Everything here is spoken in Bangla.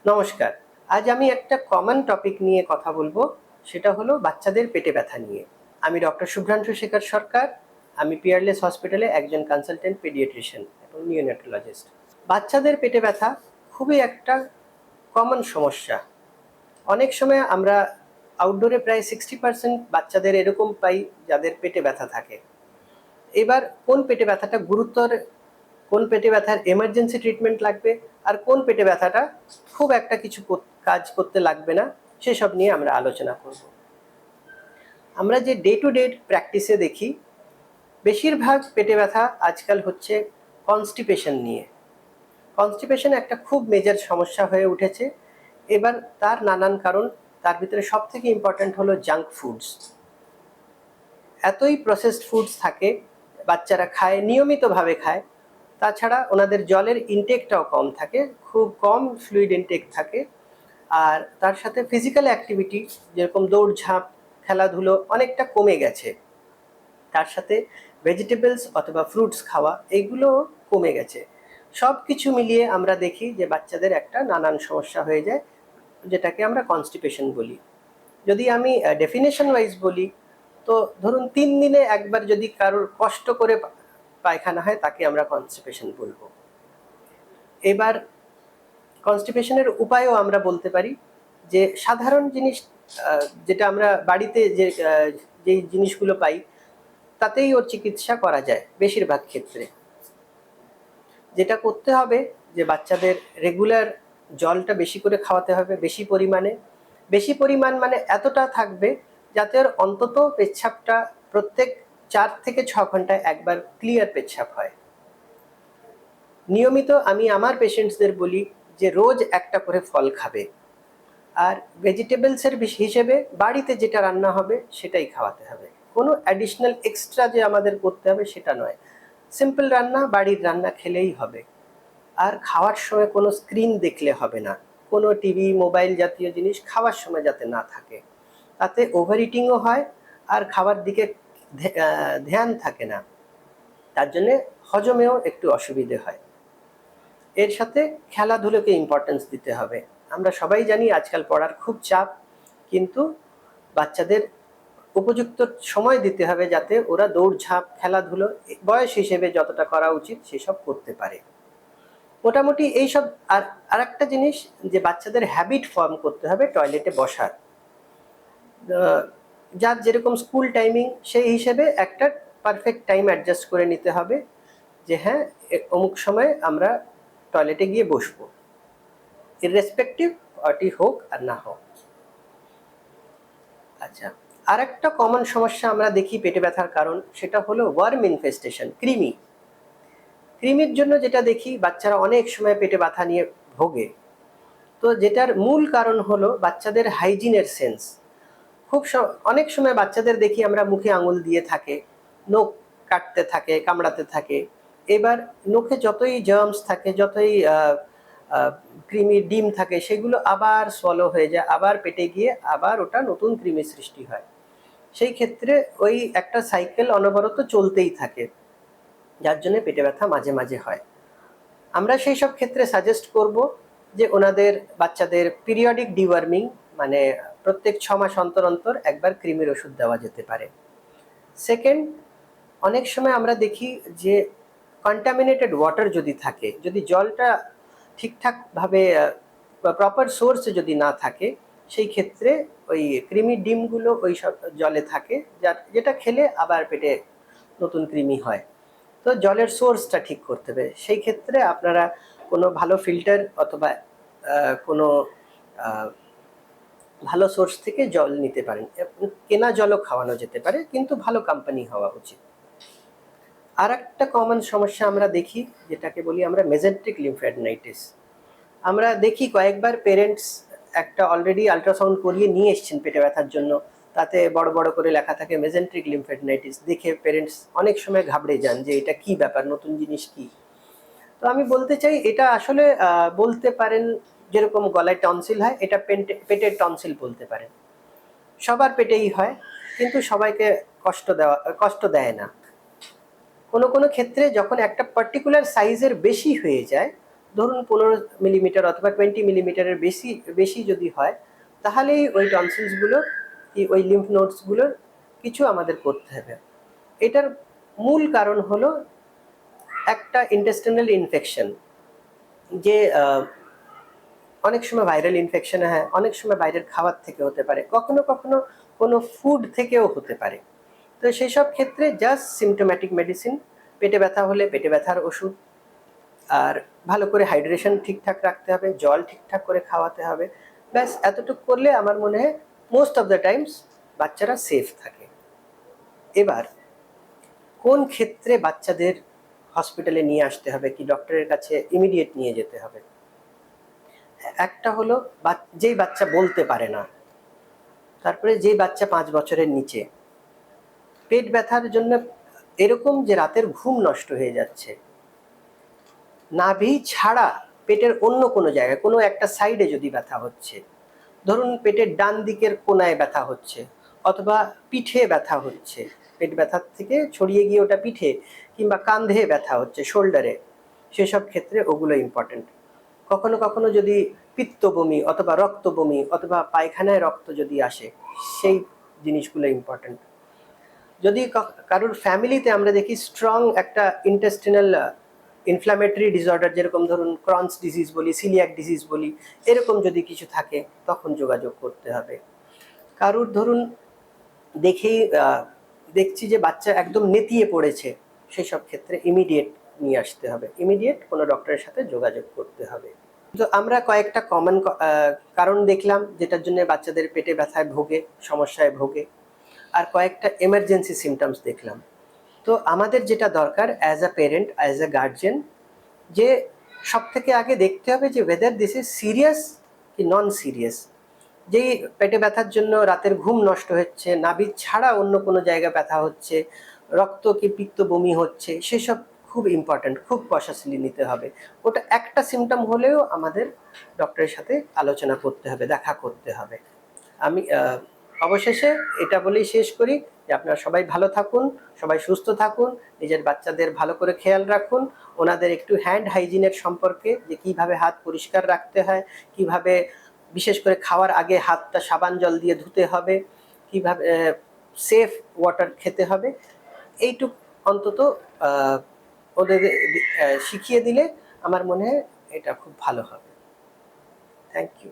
নমস্কার। আজ আমি একটা কমন টপিক নিয়ে কথা বলবো, সেটা হলো বাচ্চাদের পেটে ব্যথা নিয়ে। আমি ডক্টর শুভ্রাংশু শেখর সরকার। আমি পিয়ারলেস হসপিটালে একজন কনসালটেন্ট পেডিয়াট্রিশিয়ান এবং নিওনেটোলজিস্ট। বাচ্চাদের পেটে ব্যথা খুবই একটা কমন সমস্যা। অনেক সময় আমরা আউটডোরে প্রায় 60% বাচ্চাদের এরকম পাই যাদের পেটে ব্যথা থাকে। এবার কোন পেটে ব্যথাটা গুরুতর, কোন পেটে ব্যথার এমার্জেন্সি ট্রিটমেন্ট লাগবে, আর কোন পেটে ব্যথাটা খুব একটা কিছু কাজ করতে লাগবে না, সেসব নিয়ে আমরা আলোচনা করব। আমরা যে ডে টু ডে প্র্যাকটিসে দেখি, বেশিরভাগ পেটে ব্যথা আজকাল হচ্ছে কনস্টিপেশন নিয়ে। কনস্টিপেশন একটা খুব মেজর সমস্যা হয়ে উঠেছে। এবার তার নানান কারণ, তার ভিতরে সব থেকে ইম্পর্ট্যান্ট হলো জাঙ্ক ফুডস। এতই প্রসেসড ফুডস থাকে, বাচ্চারা খায়, নিয়মিতভাবে খায়। তাছাড়া ওনাদের জলের ইনটেকটাও কম থাকে, খুব কম ফ্লুইড ইনটেক থাকে। আর তার সাথে ফিজিক্যাল অ্যাক্টিভিটি যেরকম দৌড়ঝাঁপ, খেলাধুলো অনেকটা কমে গেছে। তার সাথে ভেজিটেবলস অথবা ফ্রুটস খাওয়া এইগুলো কমে গেছে। সব কিছু মিলিয়ে আমরা দেখি যে বাচ্চাদের একটা নানান সমস্যা হয়ে যায়, যেটাকে আমরা কনস্টিপেশন বলি। যদি আমি ডেফিনেশন ওয়াইজ বলি, তো ধরুন 3 দিনে একবার যদি কারোর কষ্ট করে পায়খানা হয়, তাকে আমরা কনস্টিপেশন বলবো। এবার কনস্টিপেশনের উপায়ও আমরা বলতে পারি যে সাধারণ জিনিস, যেটা আমরা বাড়িতে যেই জিনিসগুলো পাই, তাতেই ওর চিকিৎসা করা যায় বেশিরভাগ ক্ষেত্রে। যেটা করতে হবে যে বাচ্চাদের রেগুলার জলটা বেশি করে খাওয়াতে হবে, বেশি পরিমাণে। বেশি পরিমাণ মানে এতটা থাকবে যাতে ওর অন্তত পেচ্ছাপটা প্রত্যেক 4 থেকে 6 ঘন্টায় একবার ক্লিয়ার পেচ্ছাপ হয়। নিয়মিত আমি আমার পেশেন্টসদের বলি যে রোজ একটা করে ফল খাবে, আর ভেজিটেবলসের হিসেবে বাড়িতে যেটা রান্না হবে সেটাই খাওয়াতে হবে। কোনো অ্যাডিশনাল এক্সট্রা যে আমাদের করতে হবে সেটা নয়, সিম্পল রান্না, বাড়ির রান্না খেলেই হবে। আর খাওয়ার সময় কোনো স্ক্রিন দেখলে হবে না, কোনো টিভি, মোবাইল জাতীয় জিনিস খাওয়ার সময় যাতে না থাকে। তাতে ওভার ইটিংও হয় আর খাবার দিকে ধ্যান থাকে না, তার জন্যে হজমেও একটু অসুবিধে হয়। এর সাথে খেলাধুলোকে ইম্পর্টেন্স দিতে হবে। আমরা সবাই জানি আজকাল পড়ার খুব চাপ, কিন্তু বাচ্চাদের উপযুক্ত সময় দিতে হবে যাতে ওরা দৌড়ঝাঁপ, খেলাধুলো বয়স হিসেবে যতটা করা উচিত সেসব করতে পারে। মোটামুটি এইসব। আর আরেকটা জিনিস, যে বাচ্চাদের হ্যাবিট ফর্ম করতে হবে টয়লেটে বসার। যার যেরকম স্কুল টাইমিং, সেই হিসেবে একটা পারফেক্ট টাইম অ্যাডজাস্ট করে নিতে হবে যে হ্যাঁ, অমুক সময় আমরা টয়লেটে গিয়ে বসবো, ইররেসপেক্টিভ পার্টি হোক আর না হোক। আচ্ছা, আর একটা কমন সমস্যা আমরা দেখি পেটে ব্যথার কারণ, সেটা হলো ওয়ার্ম ইনফেস্টেশন, কৃমি। কৃমির জন্য যেটা দেখি, বাচ্চারা অনেক সময় পেটে ব্যথা নিয়ে ভোগে। তো যেটার মূল কারণ হলো বাচ্চাদের হাইজিনের সেন্স। অনেক সময় বাচ্চাদের দেখি আমরা মুখে আঙুল দিয়ে থাকে, নখ কাটতে থাকে, কামড়াতে থাকে। এবার নখে যতই জার্মস থাকে, যতই কৃমির ডিম থাকে, সেগুলো আবার সলো হয়ে যায়, আবার পেটে গিয়ে আবার ওটা নতুন কৃমি সৃষ্টি হয়। সেই ক্ষেত্রে ওই একটা সাইকেল অনবরত চলতেই থাকে, যার জন্য পেটে ব্যথা মাঝে মাঝে হয়। আমরা সেই সব ক্ষেত্রে সাজেস্ট করব যে ওনাদের বাচ্চাদের পিরিয়ডিক ডিওয়ার্মিং, মানে প্রত্যেক 6 মাস অন্তর অন্তর একবার কৃমির ওষুধ দেওয়া যেতে পারে। সেকেন্ড, অনেক সময় আমরা দেখি যে কন্টামিনেটেড ওয়াটার যদি থাকে, যদি জলটা ঠিকঠাকভাবে প্রপার সোর্সে যদি না থাকে, সেই ক্ষেত্রে ওই কৃমির ডিমগুলো ওই সব জলে থাকে, যেটা খেলে আবার পেটে নতুন কৃমি হয়। তো জলের সোর্সটা ঠিক করতে হবে। সেই ক্ষেত্রে আপনারা কোনো ভালো ফিল্টার অথবা কোনো ভালো সোর্স থেকে জল নিতে পারেন। কেনা জলও খাওয়ানো যেতে পারে, কিন্তু ভালো কোম্পানি হওয়া উচিত। আর একটা কমন সমস্যা আমরা দেখি, যেটাকে বলি আমরা মেজেন্ট্রিক লিম্ফ্যাডেনাইটিস। আমরা দেখি কয়েকবার পেরেন্টস একটা অলরেডি আল্ট্রাসাউন্ড করিয়ে নিয়ে এসছেন পেটে ব্যথার জন্য, তাতে বড় বড় করে লেখা থাকে মেজেন্ট্রিক লিম্ফ্যাডেনাইটিস। দেখে পেরেন্টস অনেক সময় ঘাবড়ে যান যে এটা কি ব্যাপার, নতুন জিনিস কি। তো আমি বলতে চাই, এটা আসলে বলতে পারেন যেরকম গলায় টনসিল হয়, এটা পেটের টনসিল বলতে পারেন। সবার পেটেই হয়, কিন্তু সবাইকে কষ্ট দেয় না। কোনো কোনো ক্ষেত্রে যখন একটা পার্টিকুলার সাইজের বেশি হয়ে যায়, ধরুন 15 মিলিমিটার অথবা 20 মিলিমিটারের বেশি বেশি যদি হয়, তাহলেই ওই টনসিলসগুলো কি ওই লিম্ফ নোডসগুলোর কিছু আমাদের করতে হবে। এটার মূল কারণ হলো একটা ইন্টেস্টিনাল ইনফেকশন, যে অনেক সময় ভাইরাল ইনফেকশন হয়, অনেক সময় বাইরের খাবার থেকে হতে পারে, কখনো কখনো কোনো ফুড থেকেও হতে পারে। তো সেই সব ক্ষেত্রে জাস্ট সিমটোম্যাটিক মেডিসিন, পেটে ব্যথা হলে পেটে ব্যথার ওষুধ, আর ভালো করে হাইড্রেশন ঠিকঠাক রাখতে হবে, জল ঠিকঠাক করে খাওয়াতে হবে। ব্যাস এতটুকু করলে আমার মনে হয় মোস্ট অফ দ্য টাইমস বাচ্চারা সেফ থাকে। এবার কোন ক্ষেত্রে বাচ্চাদের হসপিটালে নিয়ে আসতে হবে, কি ডক্টরের কাছে ইমিডিয়েট নিয়ে যেতে হবে? একটা হলো যেই বাচ্চা বলতে পারে না, তারপরে যেই বাচ্চা 5 বছরের নিচে, পেট ব্যথার জন্য এরকম যে রাতের ঘুম নষ্ট হয়ে যাচ্ছে, নাভি ছাড়া পেটের অন্য কোনো জায়গায় কোনো একটা সাইডে যদি ব্যথা হচ্ছে, ধরুন পেটের ডান দিকের কোনায় ব্যথা হচ্ছে অথবা পিঠে ব্যথা হচ্ছে, পেট ব্যথার থেকে ছড়িয়ে গিয়ে ওটা পিঠে কিংবা কাঁধে ব্যথা হচ্ছে, শোল্ডারে, সেসব ক্ষেত্রে ওগুলো ইম্পর্টেন্ট। কখনো কখনো যদি পিত্ত বমি অথবা রক্ত বমি অথবা পায়খানায় রক্ত যদি আসে, সেই জিনিসগুলো ইম্পর্টেন্ট। যদি কারোর ফ্যামিলিতে আমরা দেখি স্ট্রং একটা ইন্টেস্টিনাল ইনফ্ল্যামেটরি ডিসঅর্ডার, যেরকম ধরুন ক্রনস ডিজিজ বলি, সিলিয়াক ডিজিজ বলি, এরকম যদি কিছু থাকে তখন যোগাযোগ করতে হবে। কারুর ধরুন দেখেই দেখছি যে বাচ্চা একদম নেতিয়ে পড়েছে, সেই সব ক্ষেত্রে ইমিডিয়েট নিয়ে আসতে হবে, ইমিডিয়েট কোনো ডক্টরের সাথে যোগাযোগ করতে হবে। তো আমরা কয়েকটা কমন কারণ দেখলাম যেটার জন্য বাচ্চাদের পেটে ব্যথায় ভোগে, সমস্যায় ভোগে, আর কয়েকটা এমার্জেন্সি সিমটমস দেখলাম। তো আমাদের যেটা দরকার as a parent, as a guardian, যে সব থেকে আগে দেখতে হবে যে ওয়েদার দিস ইজ সিরিয়াস কি নন সিরিয়াস। যেই পেটে ব্যথার জন্য রাতের ঘুম নষ্ট হচ্ছে, নাভি ছাড়া অন্য কোনো জায়গায় ব্যথা হচ্ছে, রক্ত কি পিত্ত বমি হচ্ছে, সেসব খুব ইম্পর্ট্যান্ট, খুব কশাসলি নিতে হবে। ওটা একটা সিমটম হলেও আমাদের ডক্টরের সাথে আলোচনা করতে হবে, দেখা করতে হবে। আমি অবশেষে এটা বলেই শেষ করি যে আপনারা সবাই ভালো থাকুন, সবাই সুস্থ থাকুন, নিজের বাচ্চাদের ভালো করে খেয়াল রাখুন, ওনাদের একটু হ্যান্ড হাইজিনের সম্পর্কে, যে কিভাবে হাত পরিষ্কার রাখতে হয়, কিভাবে বিশেষ করে খাওয়ার আগে হাতটা সাবান জল দিয়ে ধুতে হবে, কিভাবে সেফ ওয়াটার খেতে হবে, এইটুক অন্তত ওদের শিখিয়ে দিলে আমার মনে হয় এটা খুব ভালো হবে। Thank you.